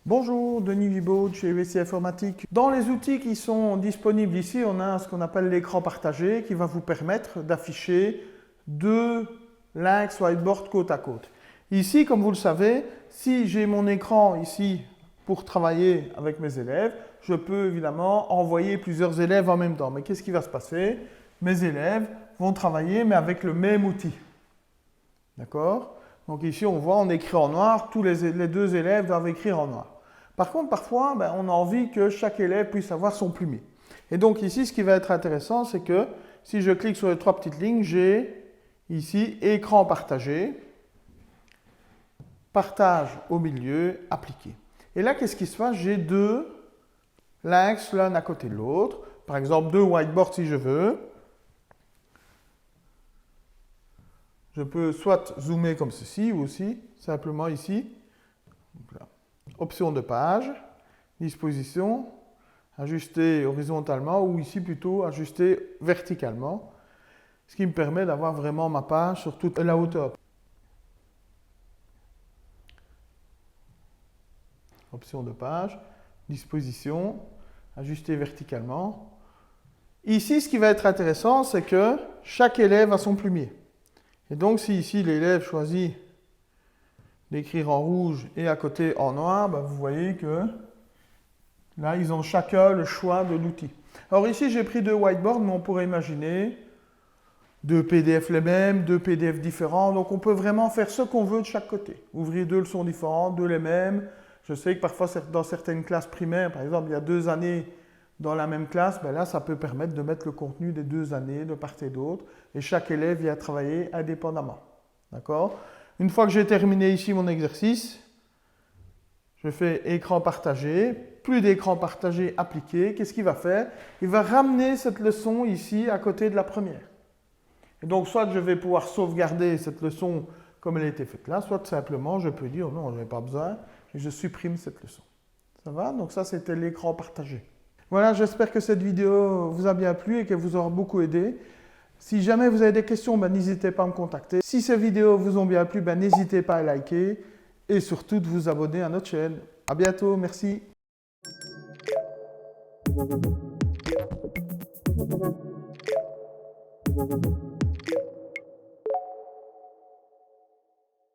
Bonjour, Denis Vibaud de chez UVC Informatique. Dans les outils qui sont disponibles ici, on a ce qu'on appelle l'écran partagé qui va vous permettre d'afficher deux Lynx Whiteboard côte à côte. Ici, comme vous le savez, si j'ai mon écran ici pour travailler avec mes élèves, je peux évidemment envoyer plusieurs élèves en même temps. Mais qu'est-ce qui va se passer? Mes élèves vont travailler mais avec le même outil. D'accord? Donc ici, on voit, on écrit en noir, tous les deux élèves doivent écrire en noir. Par contre, parfois, on a envie que chaque élève puisse avoir son plumier. Et donc ici, ce qui va être intéressant, c'est que si je clique sur les trois petites lignes, j'ai ici écran partagé, partage au milieu, appliqué. Et là, qu'est-ce qui se passe? J'ai deux Lynx l'un à côté de l'autre. Par exemple, deux whiteboards si je veux. Je peux soit zoomer comme ceci ou aussi simplement ici. Donc là. Option de page, disposition, ajuster horizontalement ou ici plutôt ajuster verticalement. Ce qui me permet d'avoir vraiment ma page sur toute la hauteur. Option de page, disposition, ajuster verticalement. Ici, ce qui va être intéressant, c'est que chaque élève a son plumier. Et donc, si ici l'élève choisit d'écrire en rouge et à côté en noir, vous voyez que là, ils ont chacun le choix de l'outil. Alors ici, j'ai pris deux whiteboards, mais on pourrait imaginer deux PDF les mêmes, deux PDF différents. Donc, on peut vraiment faire ce qu'on veut de chaque côté. Ouvrir deux leçons différentes, deux les mêmes. Je sais que parfois, dans certaines classes primaires, par exemple, il y a 2 années dans la même classe, là, ça peut permettre de mettre le contenu des 2 années de part et d'autre. Et chaque élève vient travailler indépendamment. D'accord? Une fois que j'ai terminé ici mon exercice, je fais écran partagé, plus d'écran partagé appliqué. Qu'est-ce qu'il va faire? Il va ramener cette leçon ici à côté de la première. Et donc, soit je vais pouvoir sauvegarder cette leçon comme elle a été faite là, soit simplement je peux dire non, je n'ai pas besoin et je supprime cette leçon. Ça va? Donc ça, c'était l'écran partagé. Voilà, j'espère que cette vidéo vous a bien plu et qu'elle vous aura beaucoup aidé. Si jamais vous avez des questions, n'hésitez pas à me contacter. Si ces vidéos vous ont bien plu, n'hésitez pas à liker et surtout de vous abonner à notre chaîne. À bientôt, merci.